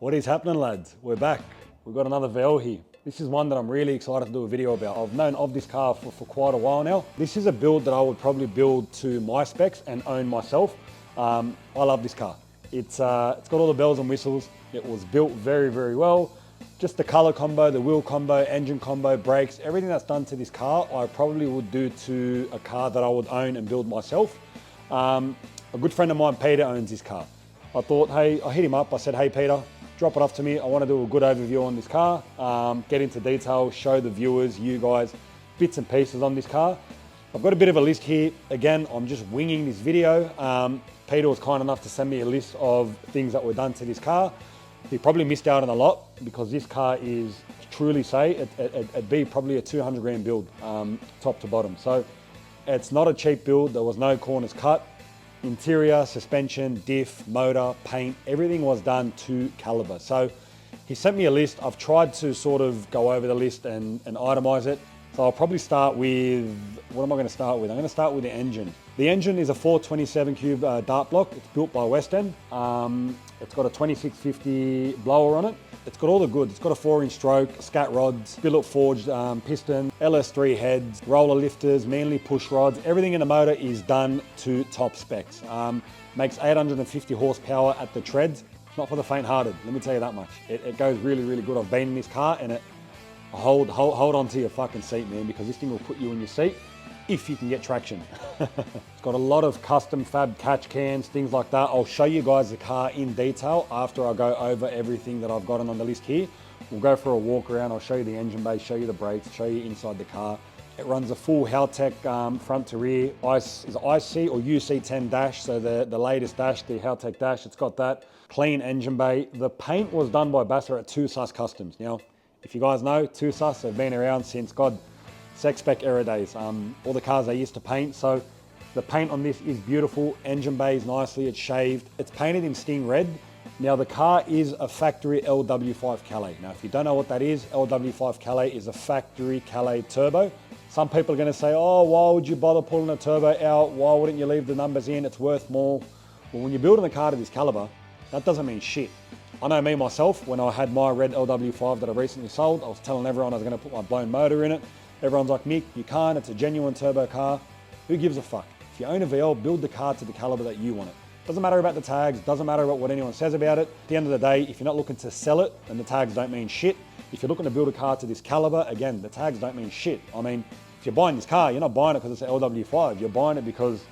What is happening, lads? We're back. We've got another VL here. This is one that I'm really excited to do a video about. I've known of this car for quite a while now. This is a build that I would probably build to my specs and own myself. I love this car. It's got all the bells and whistles. It was built very, very well. Just the color combo, the wheel combo, engine combo, brakes, everything that's done to this car, I probably would do to a car that I would own and build myself. A good friend of mine, Peter, owns this car. I thought, hey, I hit him up. I said, hey, Peter, drop it off to me. I want to do a good overview on this car, get into detail, show the viewers, you guys, bits and pieces on this car. I've got a bit of a list here. Again, I'm just winging this video. Peter was kind enough to send me a list of things that were done to this car. He probably missed out on a lot because this car is, truly say, it'd be probably a 200 grand build, top to bottom. So it's not a cheap build. There was no corners cut. Interior, suspension, diff, motor, paint, everything was done to caliber. So he sent me a list. I've tried to sort of go over the list and itemize it. So I'll probably start with, what am I going to start with? I'm going to start with the engine. The engine is a 427 cube dart block. It's built by West End. It's got a 2650 blower on it. It's got all the goods. It's got a 4-inch stroke, scat rods, billet forged piston, LS3 heads, roller lifters, Manly push rods. Everything in the motor is done to top specs. Makes 850 horsepower at the treads. Not for the faint-hearted, let me tell you that much. It goes really, really good. I've been in this car and hold on to your fucking seat, man, because this thing will put you in your seat if you can get traction. It's got a lot of custom fab catch cans, things like that. I'll show you guys the car in detail after I go over everything that I've gotten on the list here. We'll go for a walk around. I'll show you the engine bay, show you the brakes, show you inside the car. It runs a full Haltech front to rear IC or UC10 dash, so the latest dash, the Haltech dash. It's got that clean engine bay. The paint was done by Basser at 2SUS Customs. Now, if you guys know, 2SUS have been around since Sex Spec era days. All the cars they used to paint. So the paint on this is beautiful. Engine bay is nicely, it's shaved. It's painted in Sting Red. Now the car is a factory LW5 Calais. Now if you don't know what that is, LW5 Calais is a factory Calais turbo. Some people are gonna say, oh, why would you bother pulling a turbo out? Why wouldn't you leave the numbers in? It's worth more. Well, when you're building a car to this caliber, that doesn't mean shit. I know me myself, when I had my red LW5 that I recently sold, I was telling everyone I was gonna put my blown motor in it. Everyone's like, Mick, you can't, it's a genuine turbo car. Who gives a fuck? If you own a VL, build the car to the caliber that you want it. Doesn't matter about the tags, doesn't matter about what anyone says about it. At the end of the day, if you're not looking to sell it, then the tags don't mean shit. If you're looking to build a car to this caliber, again, the tags don't mean shit. I mean, if you're buying this car, you're not buying it because it's an LW5. You're buying it because,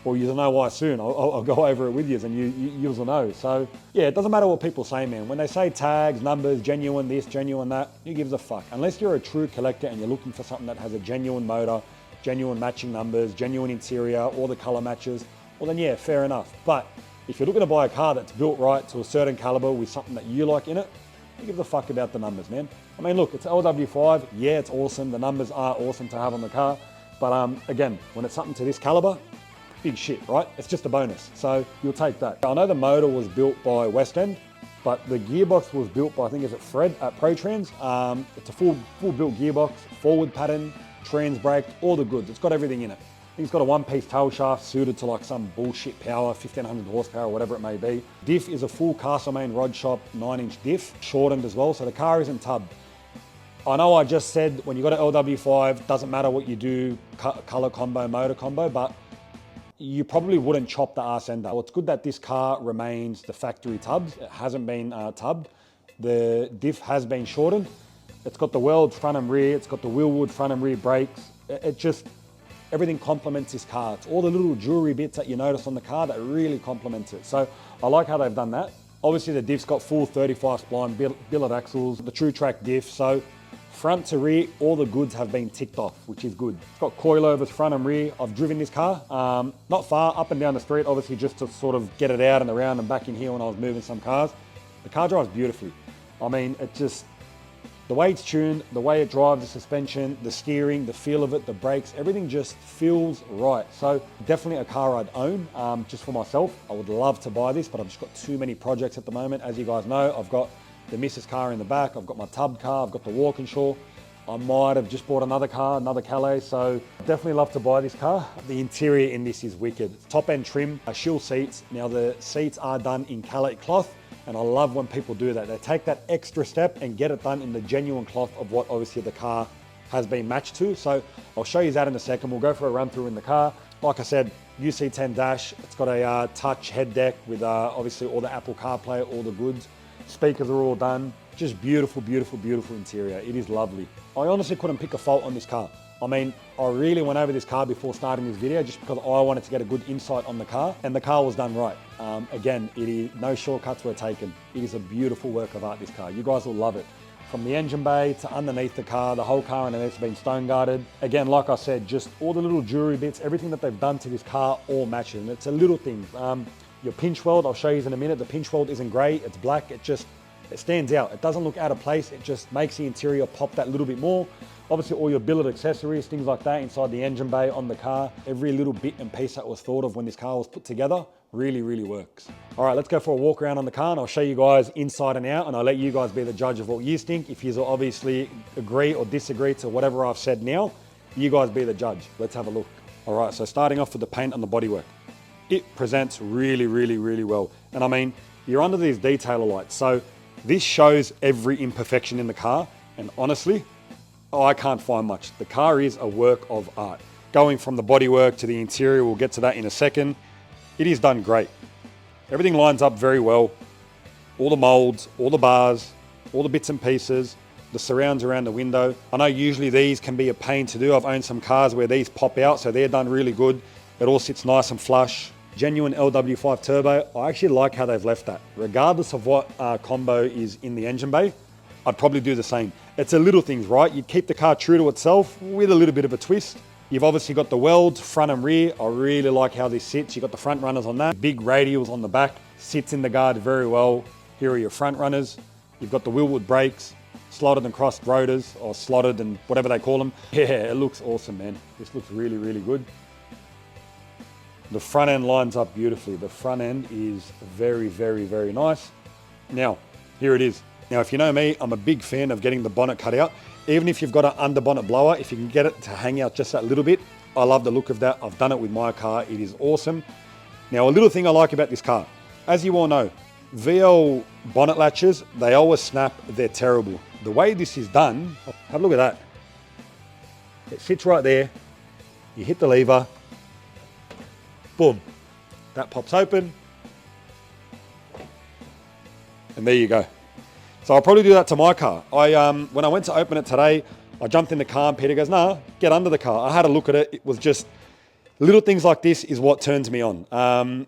well, you'll know why soon. I'll go over it with you and you'll know. So yeah, it doesn't matter what people say, man. When they say tags, numbers, genuine this, genuine that, who gives a fuck? Unless you're a true collector and you're looking for something that has a genuine motor, genuine matching numbers, genuine interior, all the color matches, well then yeah, fair enough. But if you're looking to buy a car that's built right to a certain caliber with something that you like in it, who gives a fuck about the numbers, man? I mean, look, it's LW5. Yeah, it's awesome. The numbers are awesome to have on the car. But again, when it's something to this caliber, big shit, right? It's just a bonus, so you'll take that. I know the motor was built by West End, but the gearbox was built by, I think, is it Fred at ProTrans? It's a full built gearbox, forward pattern, trans brake, all the goods. It's got everything in it. I think it's got a one-piece tail shaft suited to like some bullshit power, 1500 horsepower, whatever it may be. Diff is a full Castlemaine rod shop 9-inch diff, shortened as well, so the car isn't tubbed. I know I just said when you got an LW5, doesn't matter what you do, color combo, motor combo, but you probably wouldn't chop the arse end up. Well, it's good that this car remains the factory tubs. It hasn't been tubbed. The diff has been shortened. It's got the weld front and rear. It's got the wheelwood front and rear brakes. Everything complements this car. It's all the little jewelry bits that you notice on the car that really complements it. So I like how they've done that. Obviously the diff's got full 35 spline billet axles, the true track diff. So front to rear, all the goods have been ticked off, which is good. It's got coilovers front and rear. I've driven this car, not far, up and down the street, obviously just to sort of get it out and around and back in here when I was moving some cars. The car drives beautifully. I mean, the way it's tuned, the way it drives, the suspension, the steering, the feel of it, the brakes, everything just feels right. So definitely a car I'd own just for myself. I would love to buy this, but I've just got too many projects at the moment. As you guys know, I've got the missus car in the back, I've got my tub car, I've got the Walkinshaw. I might have just bought another car, another Calais, so definitely love to buy this car. The interior in this is wicked. Top end trim, shield seats. Now the seats are done in Calais cloth And I love when people do that. They take that extra step and get it done in the genuine cloth of what obviously the car has been matched to. So I'll show you that in a second. We'll go for a run through in the car. Like I said, UC10 dash, it's got a touch head deck with obviously all the Apple CarPlay, all the goods. Speakers are all done. Just beautiful, beautiful, beautiful interior. It is lovely. I honestly couldn't pick a fault on this car. I mean, I really went over this car before starting this video just because I wanted to get a good insight on the car, and the car was done right. Again, no shortcuts were taken. It is a beautiful work of art, this car. You guys will love it. From the engine bay to underneath the car, the whole car underneath has been stone guarded. Again, like I said, just all the little jewelry bits, everything that they've done to this car all matches. And it's a little thing. Your pinch weld, I'll show you in a minute. The pinch weld isn't gray, it's black. It stands out. It doesn't look out of place. It just makes the interior pop that little bit more. Obviously all your billet accessories, things like that inside the engine bay on the car. Every little bit and piece that was thought of when this car was put together really, really works. All right, let's go for a walk around on the car and I'll show you guys inside and out, and I'll let you guys be the judge of what you think. If you obviously agree or disagree to whatever I've said now, you guys be the judge. Let's have a look. All right, so starting off with the paint and the bodywork. It presents really, really, really well. And I mean, you're under these detailer lights. So this shows every imperfection in the car. And honestly, I can't find much. The car is a work of art. Going from the bodywork to the interior, we'll get to that in a second. It is done great. Everything lines up very well. All the molds, all the bars, all the bits and pieces, the surrounds around the window. I know usually these can be a pain to do. I've owned some cars where these pop out, so they're done really good. It all sits nice and flush. Genuine LW5 turbo. I actually like how they've left that. Regardless of what combo is in the engine bay, I'd probably do the same. It's a little things, right? You'd keep the car true to itself with a little bit of a twist. You've obviously got the weld, front and rear. I really like how this sits. You've got the front runners on that. Big radials on the back. Sits in the guard very well. Here are your front runners. You've got the Willwood brakes, slotted and crossed rotors, or slotted and whatever they call them. Yeah, it looks awesome, man. This looks really, really good. The front end lines up beautifully. The front end is very, very, very nice. Now, here it is. Now, if you know me, I'm a big fan of getting the bonnet cut out. Even if you've got an under bonnet blower, if you can get it to hang out just that little bit, I love the look of that. I've done it with my car. It is awesome. Now, a little thing I like about this car, as you all know, VL bonnet latches, they always snap. They're terrible. The way this is done, have a look at that. It sits right there. You hit the lever. Boom. That pops open. And there you go. So I'll probably do that to my car. When I went to open it today, I jumped in the car and Peter goes, nah, get under the car. I had a look at it. It was just little things like this is what turns me on.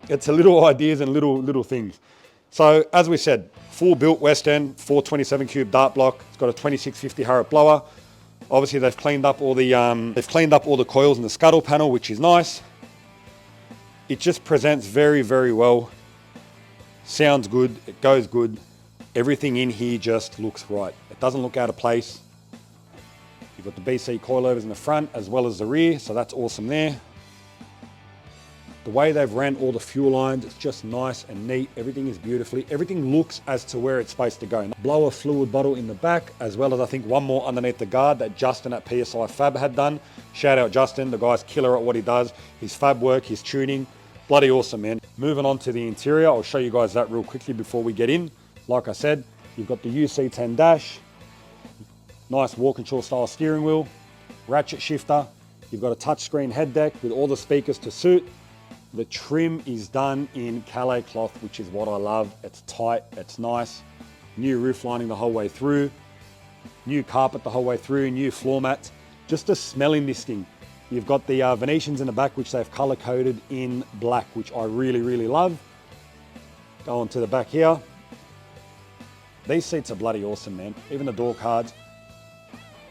It's a little ideas and little things. So as we said, full built West End, 427 cube dart block. It's got a 2650 Harriet blower. Obviously they've cleaned up all the coils in the scuttle panel, which is nice. It just presents very, very well. Sounds good. It goes good. Everything in here just looks right. It doesn't look out of place. You've got the BC coilovers in the front as well as the rear, so that's awesome there. The way they've ran all the fuel lines, it's just nice and neat. Everything is beautifully. Everything looks as to where it's supposed to go. Blower fluid bottle in the back, as well as I think one more underneath the guard that Justin at PSI Fab had done. Shout out Justin, the guy's killer at what he does. His fab work, his tuning, bloody awesome, man. Moving on to the interior, I'll show you guys that real quickly before we get in. Like I said, you've got the UC10 dash, nice Walkinshaw style steering wheel, ratchet shifter. You've got a touchscreen head deck with all the speakers to suit. The trim is done in Calais cloth, which is what I love. It's tight, it's nice. New roof lining the whole way through, new carpet the whole way through, new floor mats. Just the smell in this thing. You've got the Venetians in the back, which they've color coded in black, which I really, really love. Go on to the back here. These seats are bloody awesome, man. Even the door cards,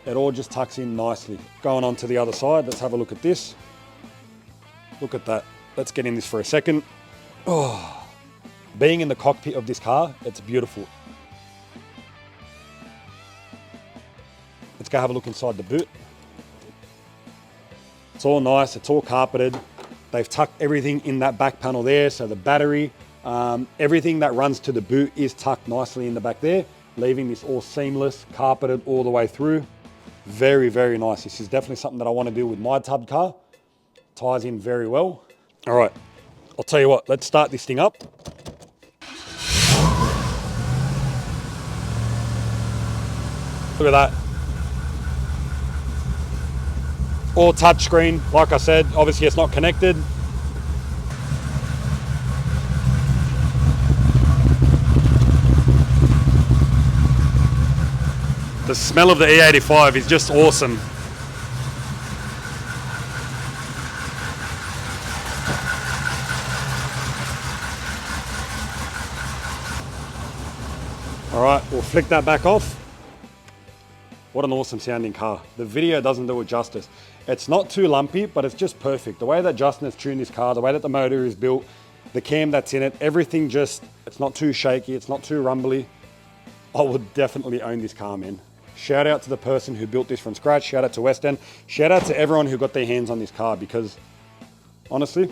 it all just tucks in nicely. Going on to the other side, let's have a look at this. Look at that. Let's get in this for a second. Oh, being in the cockpit of this car, it's beautiful. Let's go have a look inside the boot. It's all nice, it's all carpeted. They've tucked everything in that back panel there, so the battery, everything that runs to the boot is tucked nicely in the back there, leaving this all seamless, carpeted all the way through. Very, very nice. This is definitely something that I want to do with my tub car. Ties in very well. All right, I'll tell you what, let's start this thing up. Look at that. All touchscreen, like I said, obviously it's not connected. The smell of the E85 is just awesome. All right, we'll flick that back off. What an awesome sounding car. The video doesn't do it justice. It's not too lumpy, but it's just perfect. The way that Justin has tuned this car, the way that the motor is built, the cam that's in it, everything just, it's not too shaky, it's not too rumbly. I would definitely own this car, man. Shout out to the person who built this from scratch. Shout out to West End. Shout out to everyone who got their hands on this car, because honestly,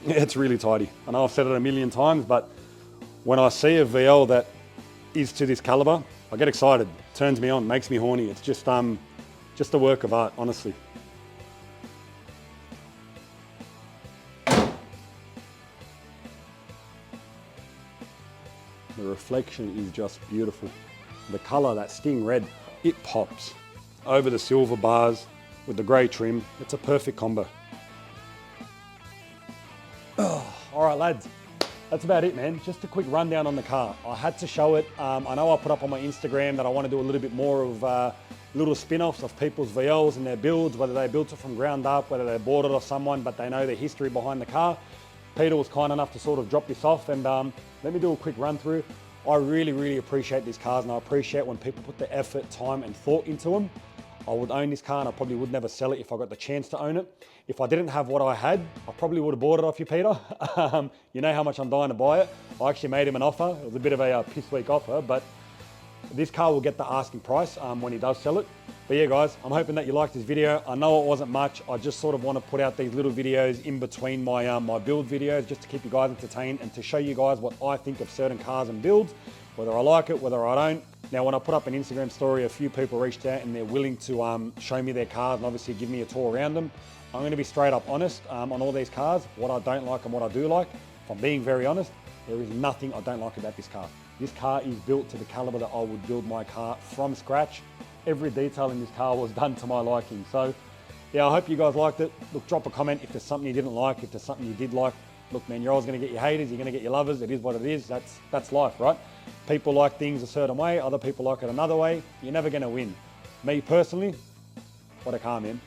it's really tidy. I know I've said it a million times, but when I see a VL that is to this caliber, I get excited, turns me on, makes me horny. It's just a work of art, honestly. The reflection is just beautiful. The color, that sting red, it pops over the silver bars with the gray trim. It's a perfect combo. Oh, all right, lads. That's about it, man. Just a quick rundown on the car. I had to show it. I know I put up on my Instagram that I want to do a little bit more of little spin-offs of people's VLs and their builds, whether they built it from ground up, whether they bought it off someone, but they know the history behind the car. Peter was kind enough to sort of drop this off, and let me do a quick run through. I really, really appreciate these cars, and I appreciate when people put the effort, time, and thought into them. I would own this car, and I probably would never sell it if I got the chance to own it. If I didn't have what I had, I probably would have bought it off you, Peter. You know how much I'm dying to buy it. I actually made him an offer. It was a bit of a piss weak offer, but this car will get the asking price when he does sell it. But yeah, guys, I'm hoping that you liked this video. I know it wasn't much. I just sort of want to put out these little videos in between my my build videos, just to keep you guys entertained and to show you guys what I think of certain cars and builds, whether I like it, whether I don't. Now, when I put up an Instagram story, a few people reached out and they're willing to show me their cars and obviously give me a tour around them. I'm going to be straight up honest on all these cars, what I don't like and what I do like. If I'm being very honest, there is nothing I don't like about this car. This car is built to the caliber that I would build my car from scratch. Every detail in this car was done to my liking. So yeah, I hope you guys liked it. Look, drop a comment if there's something you didn't like, if there's something you did like. Look, man, you're always going to get your haters, you're going to get your lovers. It is what it is. That's life, right? People like things a certain way, other people like it another way. You're never going to win. Me personally, what a car, man.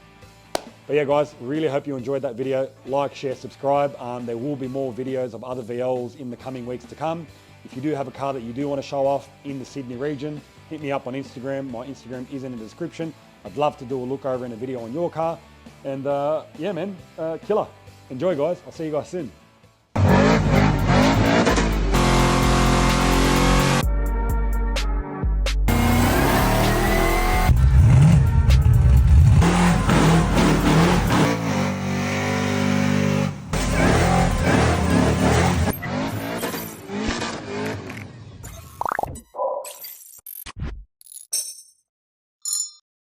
But yeah, guys, really hope you enjoyed that video. Like, share, subscribe. There will be more videos of other VLs in the coming weeks to come. If you do have a car that you do want to show off in the Sydney region, hit me up on Instagram. My Instagram is in the description. I'd love to do a look over and a video on your car. And yeah, man, killer. Enjoy, guys. I'll see you guys soon.